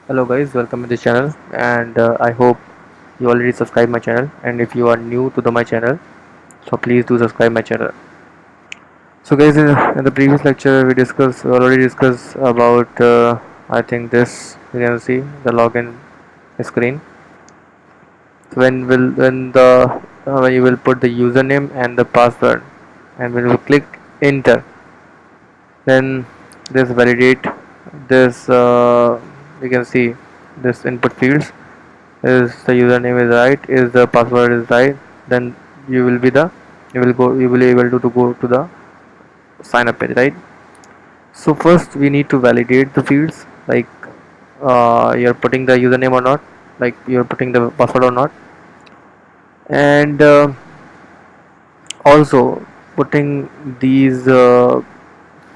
Hello guys, welcome to the channel and I hope you already subscribe my channel, and if you are new to my channel, so please do subscribe my channel. So guys, in the previous lecture we already discussed about I think this you can see the login screen. So when you will put the username and the password, and when you click enter, then this validate this you can see this input fields. Is the username is right, is the password is right, then you will be the you will be able to go to the sign up page, right? So first we need to validate the fields, like you're putting the username or not, like you're putting the password or not, and also putting these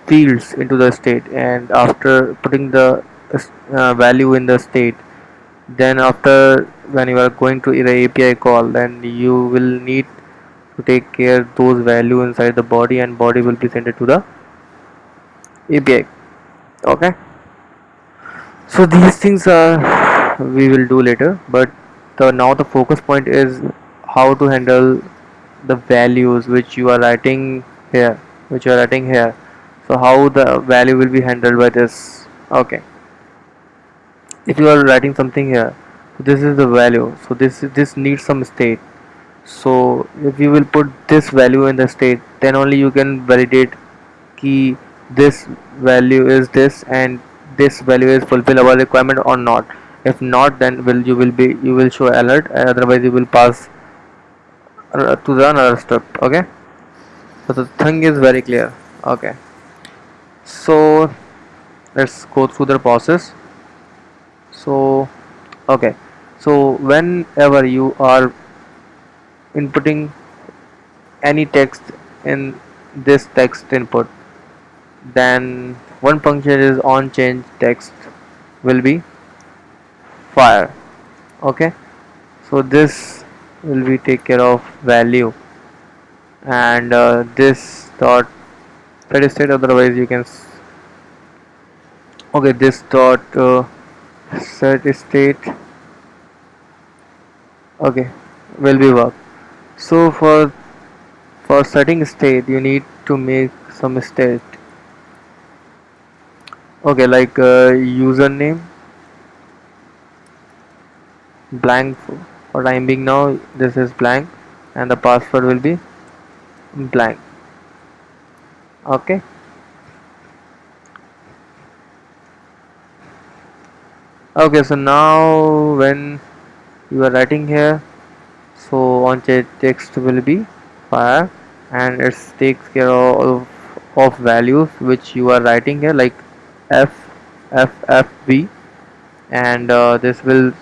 fields into the state, and after putting the value in the state, then after when you are going to the API call, then you will need to take care those value inside the body, and body will be sent to the API. Okay, so these things are we will do later, but now the focus point is how to handle the values which you are writing here, so how the value will be handled by this. Okay, if you are writing something here, this is the value, so this needs some state. So if you will put this value in the state, then only you can validate key this value is this, and this value is fulfill our requirement or not. If not, then you will show alert, otherwise you will pass to the another step. Okay, so the thing is very clear. Okay, so let's go through the process. So okay, so whenever you are inputting any text in this text input, then one function is on change text will be fire. Okay, so this will be take care of value, and this dot set state, otherwise you can okay, this dot set state, okay, will be work. So for setting state you need to make some state. Okay, like username blank for time being, now this is blank, and the password will be blank. Okay, okay, so now when you are writing here, so on text will be fire, and it takes care of values which you are writing here, like f ffb, and this will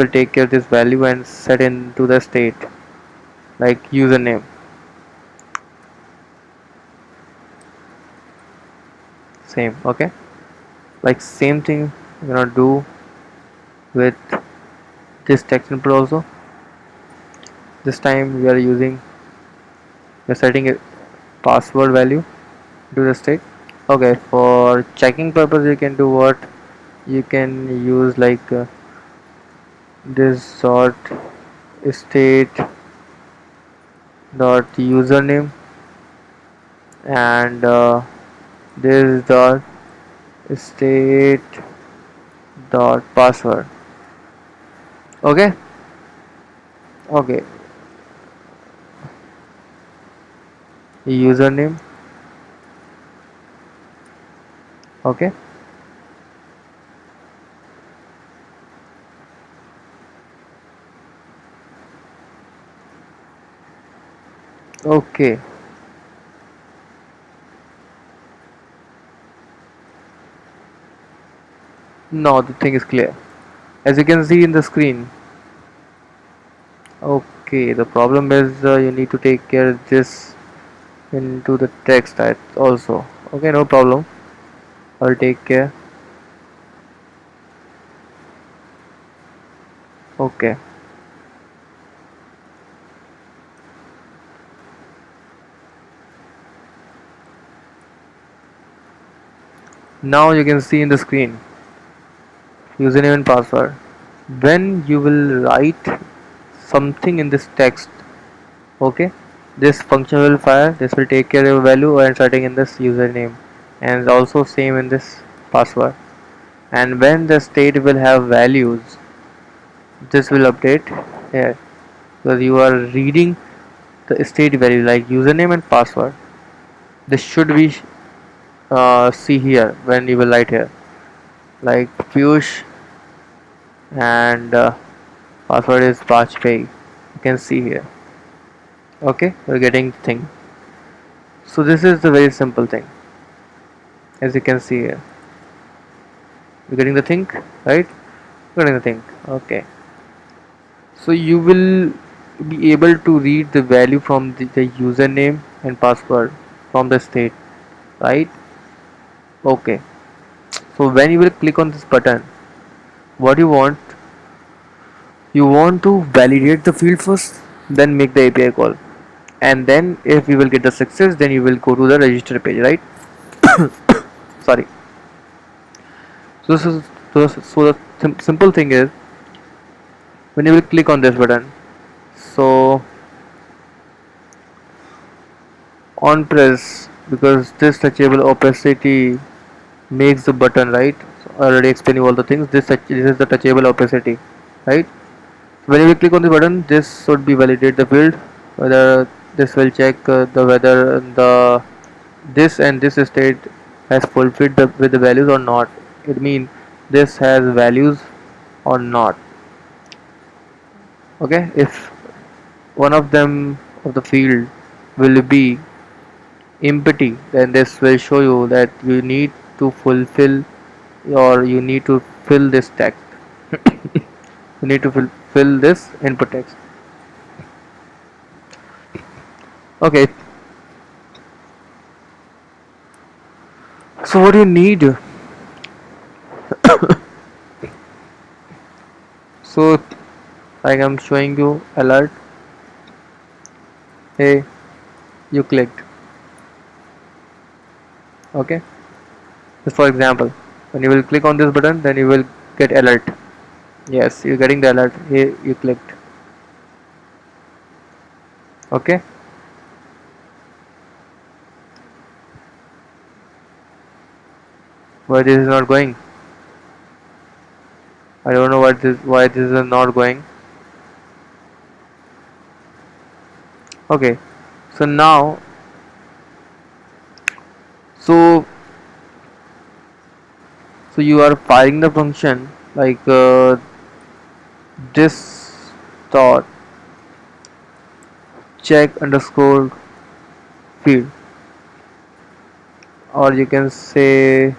take care of this value and set into the state, like username. Same. Okay, like same thing you're gonna do with this text input also. This time we are using, we're setting a password value to the state. Okay, for checking purpose you can do what, you can use like this dot state dot username, and this dot state dot password. Okay, okay, username. Okay, okay, now the thing is clear, as you can see in the screen. Okay, the problem is you need to take care of this into the text type also. Okay, no problem, I'll take care. Okay, now you can see in the screen. username and password. When you will write something in this text, okay, this function will fire. This will take care of value and setting in this username, and also same in this password. And when the state will have values, this will update here because you are reading the state value like username and password. This should be see here when you will write here like Piyush and password is Vajpayee. You can see here. Okay, we're getting the thing. So this is the very simple thing, as you can see here. You're getting the thing, right? You're getting the thing. Okay. So you will be able to read the value from the username and password from the state, right? Okay. So when you will click on this button, what you want to validate the field first, then make the API call. And then if you will get the success, then you will go to the register page, right? Sorry. So this is so the simple thing is when you will click on this button. So on press because this touchable opacity makes the button, right? So I already explained you all the things. This is the touchable opacity, right? When you will click on the button, this should be validate the field whether this will check the whether the this and this state has fulfilled with the values or not. It means this has values or not. Okay, if one of them of the field will be empty, then this will show you that you need to fulfill or you need to fill this text. You need to fill this input text. Okay, so what do you need? So like I'm showing you alert. Hey, you clicked. Okay, just for example, when you will click on this button, then you will get alert. Yes, you're getting the alert. Hey, you clicked. Okay, why this is not going? I don't know why this is not going. Okay, so now so so you are firing the function like this dot check underscore field, or you can say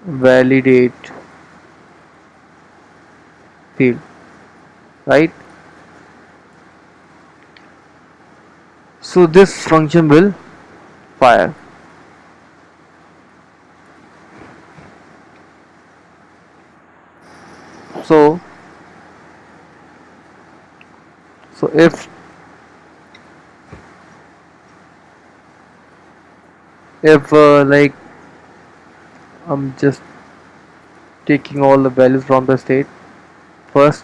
validate field, right? So this function will fire. So so if like I'm just taking all the values from the state first,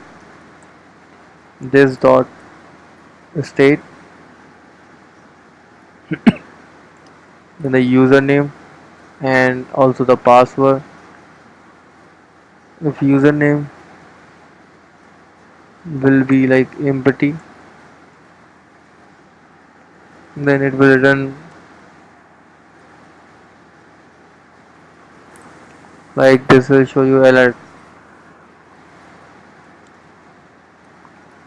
this dot state, then the username and also the password. If username will be like empty, then it will return like this will show you alert.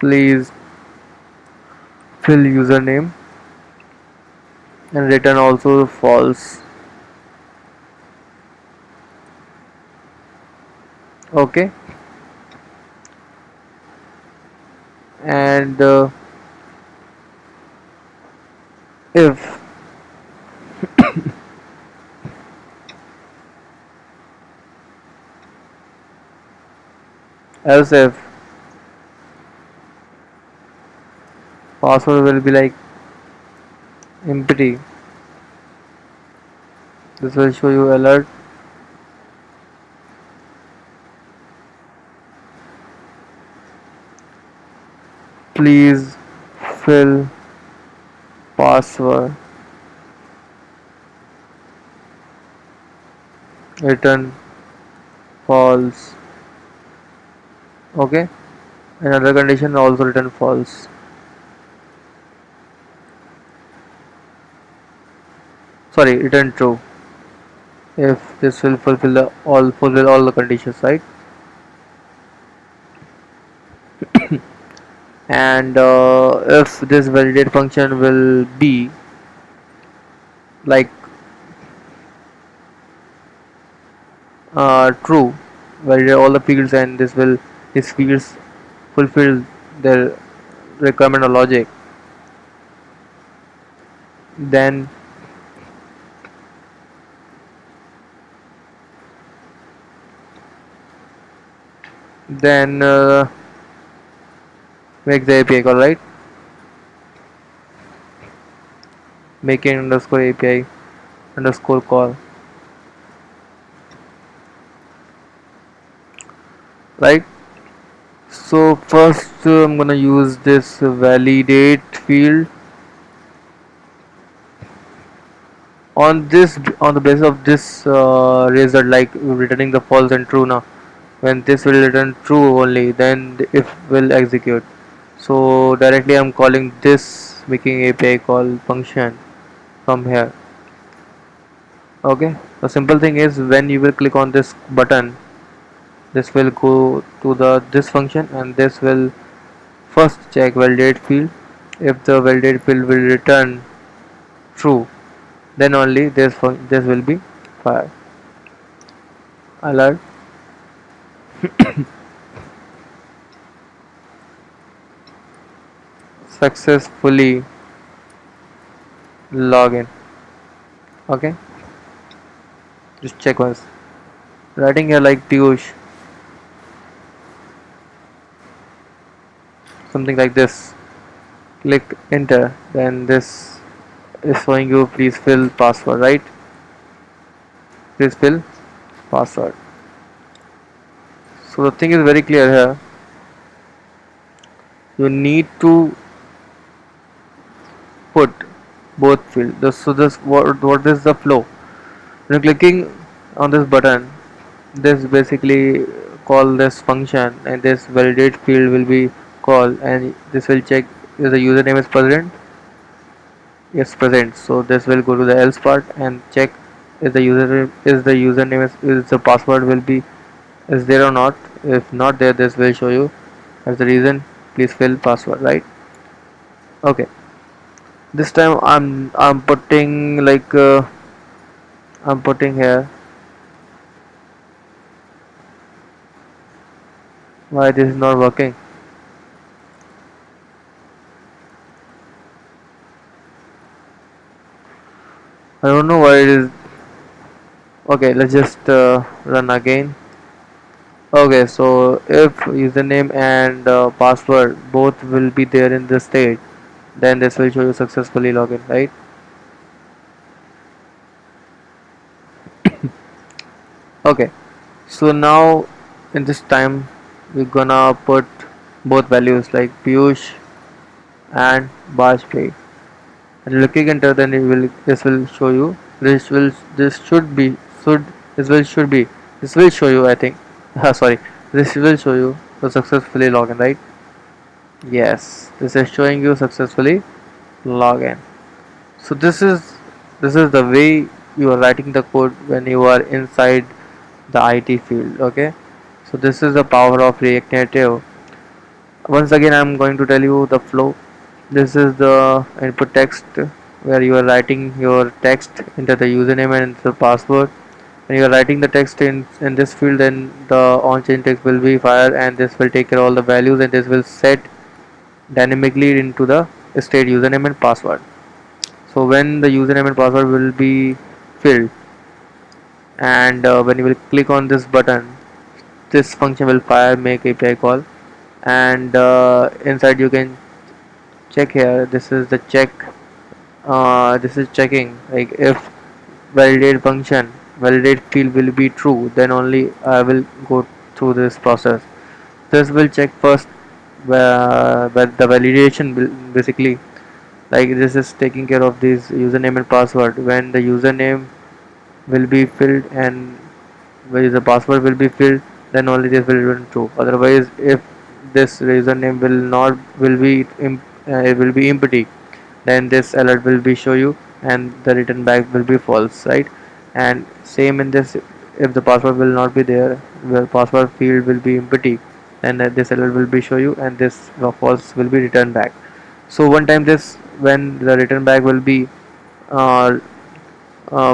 Please fill username and return also false. Okay, and if else if password will be like empty, this will show you alert. please fill password, return false. Okay, another condition also return false. Sorry, return true if this will fulfill all the conditions, right? And if this validate function will be like true, validate all the fields, and these fields fulfill their requirement or logic, then make the API call, right? Making underscore API underscore call, right? So first I'm gonna use this validate field on the basis of this result, like returning the false and true. Now when this will return true only, then if will execute. So directly I'm calling this making API call function from here. Okay, the simple thing is when you will click on this button, this will go to the this function, and this will first check validate field. If the validate field will return true, then only this will be fired. Alert successfully login. Okay, just check once. Writing here like Piyush, something like this. Click enter, then this is showing you please fill password, right? Please fill password. So the thing is very clear here. You need to put both fields. So this what is the flow? When you're clicking on this button, this basically call this function, and this validate field will be called, and this will check if the username is present. Yes, present. So this will go to the else part and check if the username is the password will be is there or not. If not there, this will show you as the reason please fill password, right? Okay, this time I'm putting like I'm putting here. Why this is not working? I don't know why it is. Okay, let's just run again. Okay, so if username and password both will be there in the state, then this will show you successfully login, right? Okay, so now in this time we're gonna put both values like Piyush and Bajpayee. And looking enter, then this will show you this should be should this will show you, I think. Sorry, this will show you the successfully login, right? Yes, this is showing you successfully login. So this is the way you are writing the code when you are inside the IT field. Okay, so this is the power of React Native. Once again, I'm going to tell you the flow. This is the input text where you are writing your text into the username and the password. When you are writing the text in this field, then the on-chain text will be fired, and this will take care of all the values, and this will set dynamically into the state username and password. So when the username and password will be filled, and when you will click on this button, this function will fire make API call, and inside you can check here. This is the check. This is checking like if validate field will be true, then only I will go through this process. This will check first where the validation will basically, like, this is taking care of this username and password. When the username will be filled and where the password will be filled, then only this will return true. Otherwise, if this username it will be empty, then this alert will be show you and the return back will be false, right? And same in this, if the password will not be there, the password field will be empty, then this alert will be show you and this false will be returned back. So one time this, when the return back uh,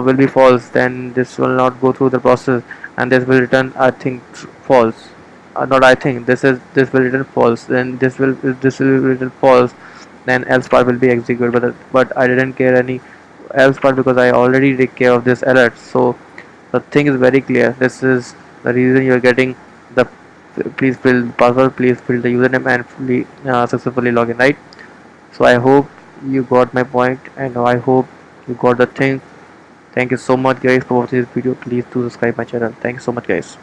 will be false, then this will not go through the process and this will return, I think, false. Not I think, this will return false. Then this will return false. Then else part will be executed, but I didn't care any else part because I already take care of this alert. So the thing is very clear. This is the reason you are getting the please fill password, please fill the username and successfully login, right? So I hope you got my point and I hope you got the thing. Thank you so much guys for watching this video. Please do subscribe my channel. Thank you so much guys.